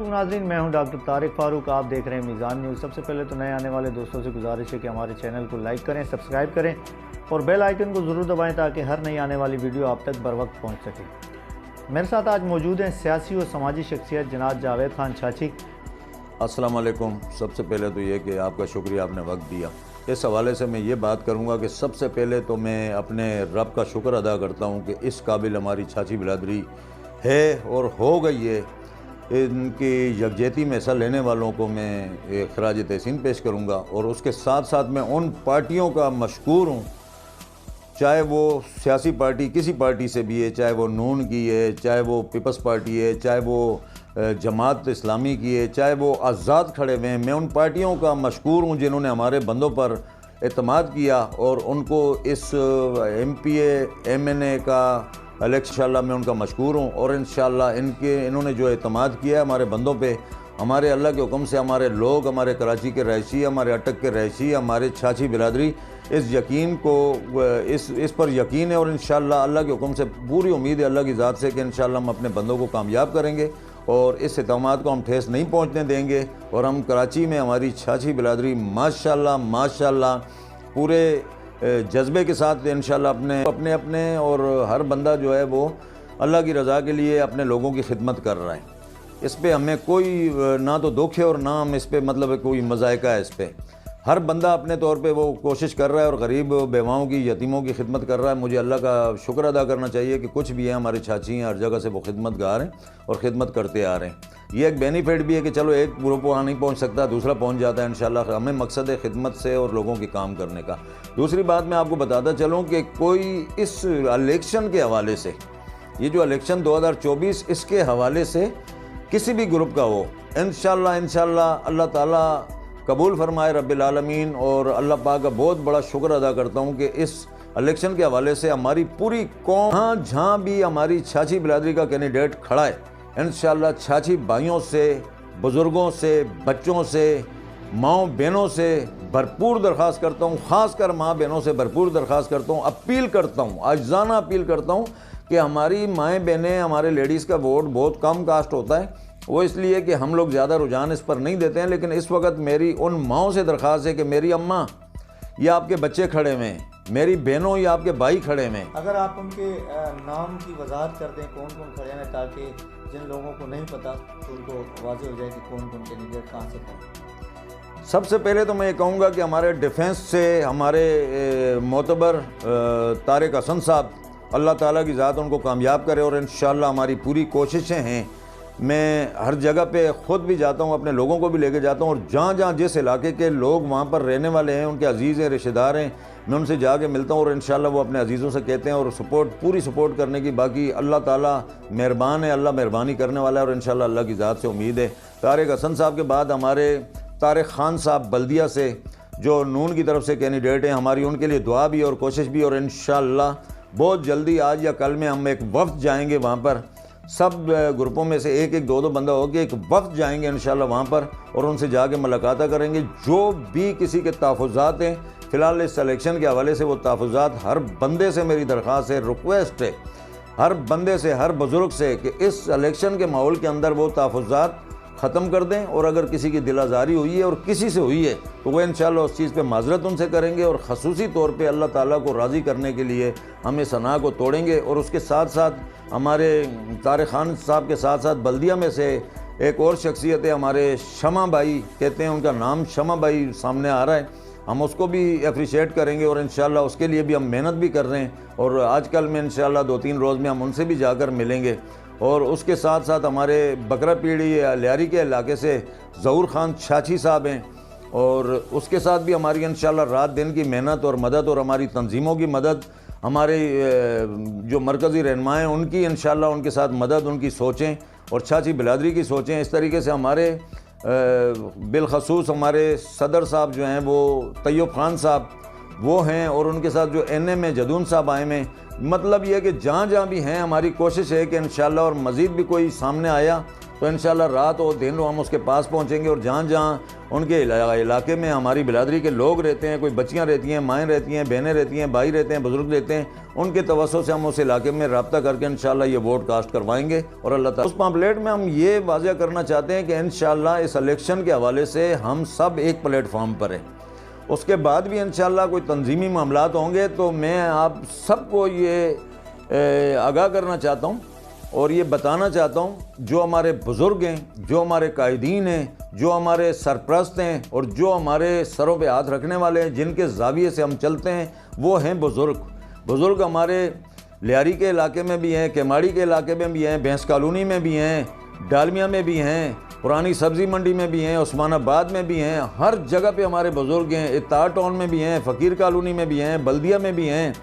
वालेकुम नाज़रीन, मैं हूं डॉक्टर तारिक फारूक। आप देख रहे हैं मीज़ान न्यूज़। सबसे पहले तो नए आने वाले दोस्तों से गुजारिश है कि हमारे चैनल को लाइक करें, सब्सक्राइब करें और बेल आइकन को ज़रूर दबाएं ताकि हर नई आने वाली वीडियो आप तक बर वक्त पहुँच सके। मेरे साथ आज मौजूद हैं सियासी और समाजी शख्सियत जनाब जावेद खान छाछी। अस्सलाम वालेकुम। सबसे पहले तो ये कि आपका शुक्रिया, आपने वक्त दिया। इस हवाले से मैं ये बात करूँगा कि सबसे पहले तो मैं अपने रब का शुक्र अदा करता हूँ कि इस काबिल हमारी छाछी बिरादरी है और हो गई है। इनकी यकजहती में हिस्सा लेने वालों को मैं खराज तहसीन पेश करूँगा और उसके साथ साथ मैं उन पार्टियों का मशकूर हूँ, चाहे वो सियासी पार्टी किसी पार्टी से भी है, चाहे वो नून की है, चाहे वो पीपल्स पार्टी है, चाहे वो जमात इस्लामी की है, चाहे वो आज़ाद खड़े हुए हैं। मैं उन पार्टियों का मशकूर हूँ जिन्होंने हमारे बंदों पर एतमाद किया और उनको इस MPA MNA का इलेक्शन इंशाल्लाह मैं उनका मशकूर हूँ। और इंशाल्लाह इन्होंने जो एतमाद किया है हमारे बंदों पे, हमारे अल्लाह के हुक्म से हमारे लोग, हमारे कराची के रहायशी, हमारे अटक के रहायशी, हमारे छाछी बिरादरी इस यकीन को इस पर यकीन है और इंशाल्लाह अल्लाह के हुक्म से पूरी उम्मीद है अल्लाह की ज़ात से कि इंशाल्लाह हम अपने बंदों को कामयाब करेंगे और इस एतमाद को हम ठेस नहीं पहुंचने देंगे। और हम कराची में हमारी छाछी बिरादरी माशाल्लाह पूरे जज्बे के साथ इंशाल्लाह अपने अपने और हर बंदा जो है वो अल्लाह की रज़ा के लिए अपने लोगों की खिदमत कर रहा है। इस पर हमें कोई ना तो दुख है और ना हम इस पर मतलब कोई मज़ायका है। इस पर हर बंदा अपने तौर पे वो कोशिश कर रहा है और गरीब बेवाओं की, यतीमों की खिदमत कर रहा है। मुझे अल्लाह का शुक्र अदा करना चाहिए कि कुछ भी है हमारे छाछी हैं, हर जगह से वो खिदमतगार हैं और ख़िदमत करते आ रहे हैं। ये एक बेनिफिट भी है कि चलो एक ग्रुप वहाँ नहीं पहुँच सकता, दूसरा पहुँच जाता है। इंशाल्लाह हमें मकसद है खिदमत से और लोगों के काम करने का। दूसरी बात मैं आपको बताता चलूँ कि कोई इस इलेक्शन के हवाले से, ये जो इलेक्शन 2024 इसके हवाले से किसी भी ग्रुप का हो, इंशाल्लाह अल्लाह ताला कबूल फरमाए रब्बिल आलमीन। और अल्लाह पाक का बहुत बड़ा शुक्र अदा करता हूँ कि इस इलेक्शन के हवाले से हमारी पूरी कौम जहाँ भी हमारी छाछी बिरादरी का कैंडिडेट खड़ा है, इंशाल्लाह छाछी भाइयों से, बुज़ुर्गों से, बच्चों से, माँओं बहनों से भरपूर दरख्वास्त करता हूँ, ख़ासकर माँ बहनों से भरपूर दरख्वास्त करता हूँ, अपील करता हूँ, आज़ाना अपील करता हूँ कि हमारी माएँ बहनें, हमारे लेडीज़ का वोट बहुत कम कास्ट होता है। वो इसलिए कि हम लोग ज़्यादा रुझान इस पर नहीं देते हैं। लेकिन इस वक्त मेरी उन माँओं से दरख्वास्त है कि मेरी अम्मा या आपके बच्चे खड़े हुए हैं, मेरी बहनों या आपके भाई खड़े हुए हैं, अगर आप उनके नाम की वजाहत कर दें कौन कौन खड़े हैं, ताकि जिन लोगों को नहीं पता तो उनको वाज़ेह हो जाए कि कौन कौन कैंडिडेट कहाँ से खड़े। सबसे पहले तो मैं ये कहूँगा कि हमारे डिफेंस से हमारे मोतबर तारिक हसन साहब, अल्लाह ताला की ज़ात उनको कामयाब करे और इंशाल्लाह हमारी पूरी कोशिशें हैं। मैं हर जगह पे ख़ुद भी जाता हूँ, अपने लोगों को भी लेके जाता हूँ और जहाँ जहाँ जिस इलाके के लोग वहाँ पर रहने वाले हैं, उनके अजीज़ हैं, रिश्तेदार हैं, मैं उनसे जाके मिलता हूँ और इंशाल्लाह वो अपने अजीज़ों से कहते हैं और पूरी सपोर्ट करने की। बाकी अल्लाह ताला मेहरबान है, अल्लाह मेहरबानी करने वाला है और इंशाल्लाह अल्लाह की ज़ात से उम्मीद है। तारिक हसन साहब के बाद हमारे तारिक खान साहब बल्दिया से, जो नून की तरफ से कैंडिडेट हैं, हमारी उनके लिए दुआ भी और कोशिश भी। और इंशाल्लाह बहुत जल्दी आज या कल में हम एक वफ्द जाएंगे वहाँ पर, सब ग्रुपों में से एक दो बंदा हो गया, एक वफ्द जाएंगे इंशाल्लाह वहाँ पर और उनसे जाके मुलाकात करेंगे। जो भी किसी के तहफ़्फ़ुज़ात हैं फ़िलहाल इस इलेक्शन के हवाले से, वो तहफ़्फ़ुज़ात हर बंदे से मेरी दरख्वास्त है, रिक्वेस्ट है हर बंदे से, हर बुज़ुर्ग से कि इस इलेक्शन के माहौल के अंदर वो तहफ़्फ़ुज़ात ख़त्म कर दें। और अगर किसी की दिल आज़ारी हुई है और किसी से हुई है तो वह इंशाल्लाह उस चीज़ पे माज़रत उनसे करेंगे और ख़ुसूसी तौर पे अल्लाह ताला को राज़ी करने के लिए हम इस सना को तोड़ेंगे। और उसके साथ साथ हमारे तारिक खान साहब के साथ साथ बल्दिया में से एक और शख्सियत है, हमारे शमा भाई कहते हैं, उनका नाम शमा भाई सामने आ रहा है, हम उसको भी अप्रिशिएट करेंगे और इंशाल्लाह उसके लिए भी हम मेहनत भी कर रहे हैं। और आजकल में इंशाल्लाह 2-3 रोज़ में हम उनसे भी जाकर मिलेंगे। और उसके साथ साथ हमारे बकरा पीढ़ी लियारी के इलाके से ज़हूर खान छाछी साहब हैं और उसके साथ भी हमारी इंशाल्लाह रात दिन की मेहनत और मदद और हमारी तंजीमों की मदद, हमारे जो मरकज़ी रहनुमा हैं उनकी इंशाल्लाह उनके साथ मदद, उनकी सोचें और छाछी बिरादरी की सोचें। इस तरीके से हमारे बिलखसूस हमारे सदर साहब जो हैं वो तैयब खान साहब वो हैं और उनके साथ जो NA में जदून साहब आए में, मतलब ये है कि जहाँ जहाँ भी हैं हमारी कोशिश है कि इंशाल्लाह और मज़ीद भी कोई सामने आया तो इंशाल्लाह रात और दिन हम उसके पास पहुँचेंगे और जहाँ जहाँ उनके इलाके में हमारी बिरादरी के लोग रहते हैं, कोई बच्चियाँ रहती हैं, माएँ रहती हैं, बहनें रहती हैं, भाई रहते हैं, बुज़ुर्ग रहते हैं, उनके तवज्जो से हम उस इलाके में रब्ता करके इंशाल्लाह ये वोट कास्ट करवाएंगे। और अल्लाह ताला उस पम्पलेट में हम ये वाज़ह करना चाहते हैं कि इंशाल्लाह इस इलेक्शन के हवाले से हम सब एक प्लेटफार्म पर हैं। उसके बाद भी इंशाल्लाह कोई तंजीमी मामलात होंगे तो मैं आप सबको ये आगाह करना चाहता हूँ और ये बताना चाहता हूँ, जो हमारे बुज़ुर्ग हैं, जो हमारे कायदीन हैं, जो हमारे सरप्रस्त हैं और जो हमारे सरों पे हाथ रखने वाले हैं, जिनके ज़ाविये से हम चलते हैं, वो हैं बुज़ुर्ग हमारे लियारी के इलाके में भी हैं, केमाड़ी के इलाके में भी हैं, भैंस कॉलोनी में भी हैं, डालमिया में भी हैं, पुरानी सब्ज़ी मंडी में भी हैं, उस्मानाबाद में भी हैं, हर जगह पे हमारे बुज़ुर्ग हैं, इत्तार टाउन में भी हैं, फ़कीर कॉलोनी में भी हैं, बल्दिया में भी हैं,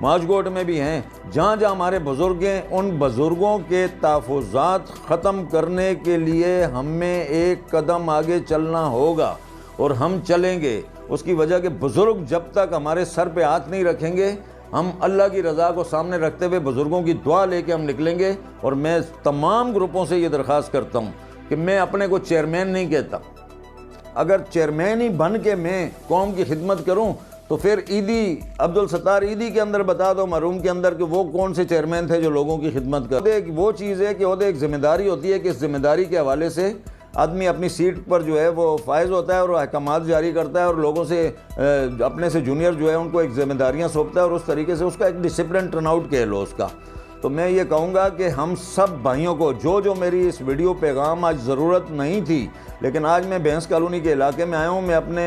माजगोट में भी हैं। जहाँ जहाँ हमारे बुज़ुर्ग हैं, उन बुज़ुर्गों के तहफ़्फ़ुज़ात ख़त्म करने के लिए हमें एक कदम आगे चलना होगा और हम चलेंगे। उसकी वजह कि बुज़ुर्ग जब तक हमारे सर पे हाथ नहीं रखेंगे, हम अल्लाह की रज़ा को सामने रखते हुए बुज़ुर्गों की दुआ लेके हम निकलेंगे। और मैं तमाम ग्रुपों से ये दरख्वास्त करता हूँ कि मैं अपने को चेयरमैन नहीं कहता, अगर चेयरमैन ही बन के मैं कौम की खिदमत करूँ तो फिर ईदी अब्दुल सत्तार ईदी के अंदर बता दो, मरूम के अंदर कि वो कौन से चेयरमैन थे जो लोगों की खिदमत कर। एक वो चीज़ है कि ओहदे एक ज़िम्मेदारी होती है कि इस ज़िम्मेदारी के हवाले से आदमी अपनी सीट पर जो है वो फायज़ होता है और अहकामात जारी करता है और लोगों से अपने से जूनियर जो है उनको एक ज़िम्मेदारियाँ सौंपता है और उस तरीके से उसका एक डिसिप्लिन टर्नआउट कह लो उसका। तो मैं ये कहूँगा कि हम सब भाइयों को, जो मेरी इस वीडियो पैगाम आज ज़रूरत नहीं थी, लेकिन आज मैं भैंस कॉलोनी के इलाके में आया हूँ, मैं अपने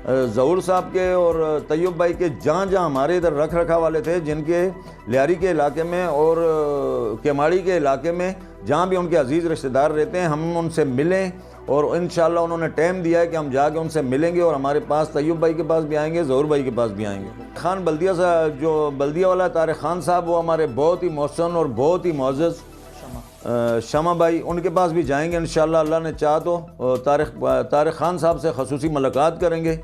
ज़हूर साहब के और तैयब भाई के जहाँ जहाँ हमारे इधर रख रखा वाले थे, जिनके लियारी के इलाके में और केमाड़ी के इलाके में जहाँ भी उनके अजीज़ रिश्तेदार रहते हैं, हम उनसे मिलें और इंशाल्लाह उन्होंने टाइम दिया है कि हम जाके उनसे मिलेंगे और हमारे पास तैयब भाई के पास भी आएंगे, ज़हूर भाई के पास भी आएंगे। खान बल्दिया सा जो बल्दिया वाला तारिक खान साहब, वो हमारे बहुत ही मोहसन और बहुत ही मोअज़्ज़ज़ शमा भाई, उनके पास भी जाएंगे इंशाल्लाह, अल्लाह ने चाहा तो। तारिक खान साहब से खसूसी मुलाकात करेंगे,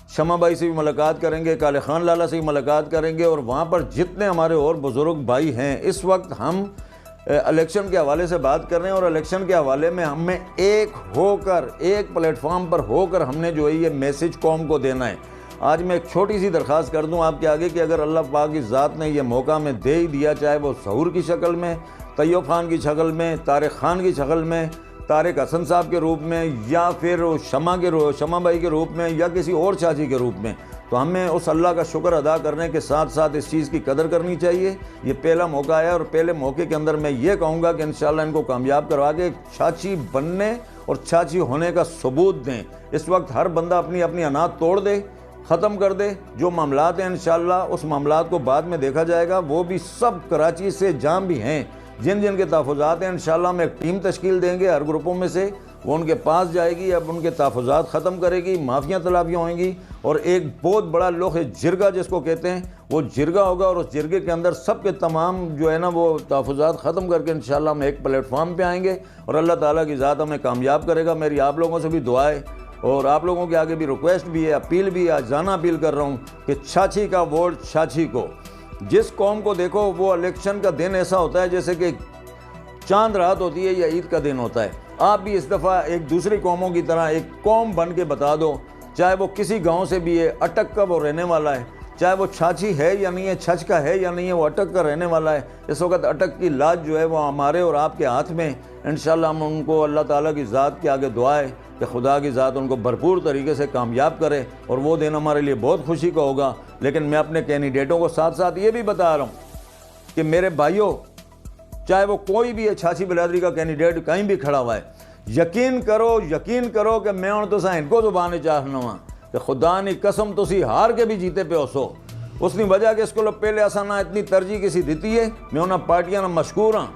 शमा भाई से भी मुलाकात करेंगे, काले खान लाला से भी मुलाकात करेंगे और वहाँ पर जितने हमारे और बुज़ुर्ग भाई हैं, इस वक्त हम इलेक्शन के हवाले से बात कर रहे हैं और इलेक्शन के हवाले में हमें एक होकर, एक प्लेटफार्म पर होकर हमने जो है ये मैसेज कौम को देना है। आज मैं एक छोटी सी दरख्वास्त कर दूं आपके आगे कि अगर अल्लाह पाक की ज़ात ने ये मौका में दे ही दिया, चाहे वो ज़हूर की शक्ल में, तैयब खान की शक्ल में, तारिक खान की शक्ल में, तारिक हसन साहब के रूप में, या फिर शमा भाई के रूप में, या किसी और चाची के रूप में, तो हमें उस अल्लाह का शुक्र अदा करने के साथ साथ इस चीज़ की कदर करनी चाहिए। ये पहला मौका है और पहले मौके के अंदर मैं ये कहूँगा कि इंशाल्लाह इनको कामयाब करवा के चाची बनने और चाची होने का सबूत दें। इस वक्त हर बंदा अपनी अपनी अनाज तोड़ दे, ख़त्म कर दे। जो मामलात हैं इंशाल्लाह उस मामलात को बाद में देखा जाएगा। वो भी सब कराची से जहाँ भी हैं, जिन जिन के तहफ़्फ़ुज़ात हैं, इंशाल्लाह हम एक टीम तश्कील देंगे हर ग्रुपों में से, वो उनके पास जाएगी, अब उनके तहफ़्फ़ुज़ात ख़त्म करेगी, माफ़ियाँ तलाफ़ियाँ होंगी और एक बहुत बड़ा लोहे जिरगा जिसको कहते हैं वो जिरगा होगा और उस जिरगे के अंदर सब के तमाम जो है ना वो तहफ़्फ़ुज़ात ख़त्म करके इंशाल्लाह हम एक प्लेटफार्म पे आएंगे और अल्लाह ताला की ज़ात हमें कामयाब करेगा। मेरी आप लोगों से भी दुआ है और आप लोगों के आगे भी रिक्वेस्ट भी है, अपील भी है, आज जाना अपील कर रहा हूँ कि चाची का वोट चाची को। जिस कौम को देखो वो इलेक्शन का दिन ऐसा होता है जैसे कि चांद रात होती है या ईद का दिन होता है। आप भी इस दफ़ा एक दूसरी कौमों की तरह एक कौम बन के बता दो, चाहे वो किसी गांव से भी है, अटक का वो रहने वाला है, चाहे वो छाछी है या नहीं है, छछ का है या नहीं है, वो अटक का रहने वाला है। इस वक्त अटक की लाज जो है वो हमारे और आपके हाथ में। इंशाल्लाह हम उनको अल्लाह ताला की ज़ात के आगे दुआ है कि खुदा की ज़ात उनको भरपूर तरीके से कामयाब करे और वो दिन हमारे लिए बहुत खुशी का होगा। लेकिन मैं अपने कैंडिडेटों को साथ साथ ये भी बता रहा हूँ कि मेरे भाइयों, चाहे वो कोई भी है, छाछी बिरादरी का कैंडिडेट कहीं भी खड़ा हुआ है, यकीन करो कि मैं तो इनको जुबान चाहना वा कि खुदा ने कसम तुसी हार के भी जीते पे हो। उसकी वजह कि इसको पहले असा ना इतनी तरजीह किसी दी है, मैं उन्होंने पार्टियां ना मशकूर हाँ,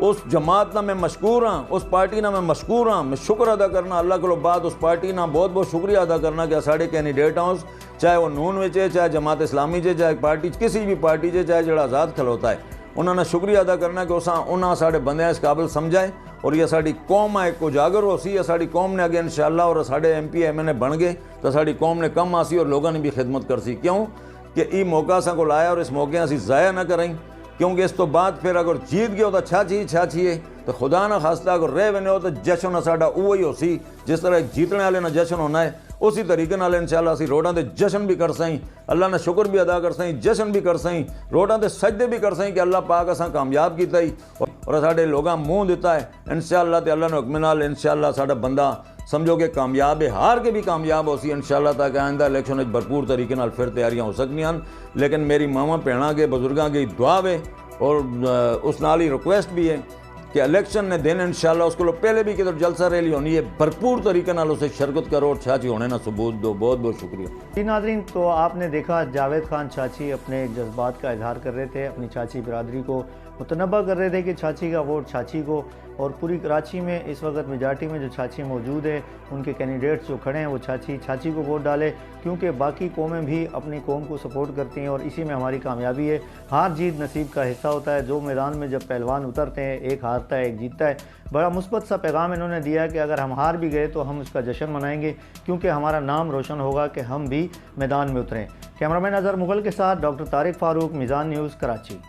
उस जमात ना मैं मशकूर हाँ, उस पार्टी ना मैं मशकूर हाँ। मैं शुक्र अदा करना अल्लाह को बाद उस पार्टी ना बहुत बहुत शुक्रिया अदा करना कि साढ़े कैंडिडेट हाउस, चाहे वो नून में चाहे जमात इस्लामी चाहे पार्टी किसी भी पार्टी चाहे जो आज़ाद खलोता है, उन्होंने शुक्रिया अदा करना कि उन्हें साढ़े बंदे इस काबिल समझाए और ये साड़ी कौम है उजागर हो सी, साड़ी कौम ने अगे इंशाल्लाह और साढ़े MP MNA बन गए तो साड़ी कौम ने कम आसी और लोगों ने भी खिदमत कर सी। क्यों कि ये मौका असा को लाया और इस मौके असी ज़ाया ना करें, क्योंकि इस तो बाद फिर अगर जीत गया तो छाछी है तो खुदा ना खास्ता अगर रह वने हो तो जश्न साडा उही हो सी जिस तरह जीतने वाले ना जश्न होना है उसी तरीके नाल इंशाअल्लाह असीं रोडां ते जश्न भी कर सही, अल्लाह ने शुक्र भी अदा कर सही, जश्न भी कर सही, रोडां ते सजदे भी कर सही कि अल्लाह पाक असां कामयाब कीता ही और साडे लोगां मुंह दिता है इंशाअल्लाह ते अल्लाह ने हुक्म नाल इंशाअल्लाह साडा बंदा समझो कि कामयाब है, हार के भी कामयाब हो सी इंशाअल्लाह ताकि आइंदा इलेक्शन में भरपूर तरीके नाल फिर तैयारियां हो सकनियां। लेकिन मेरी मामा भैणा के बुजुर्गों की दुआ है और उस नाल ही रिक्वेस्ट भी है कि इलेक्शन ने दिन इंशाअल्लाह उसको पहले भी किधर जलसा रैली होनी है, भरपूर तरीके नाल उसे शिरकत करो और छाछी होने ना सबूत दो। बहुत बहुत शुक्रिया जी नाज़रीन, तो आपने देखा जावेद खान चाची अपने जज्बात का इजहार कर रहे थे, अपनी चाची बिरादरी को मुतनब्बा कर रहे थे कि चाची का वोट चाची को, और पूरी कराची में इस वक्त मेजॉरिटी में जो चाची मौजूद है उनके कैंडिडेट्स जो खड़े हैं वो चाची को वोट डाले, क्योंकि बाकी कौमें भी अपनी कौम को सपोर्ट करती हैं और इसी में हमारी कामयाबी है। हार जीत नसीब का हिस्सा होता है। जो मैदान में जब पहलवान उतरते हैं एक हारता है एक जीतता है। बड़ा मुस्बत सा पैगाम इन्होंने दिया कि अगर हम हार भी गए तो हम उसका जश्न मनाएंगे क्योंकि हमारा नाम रोशन होगा कि हम भी मैदान में उतरें। कैमरामैन अज़हर मुगल के साथ डॉक्टर तारिक फ़ारूक, मीज़ान न्यूज़, कराची।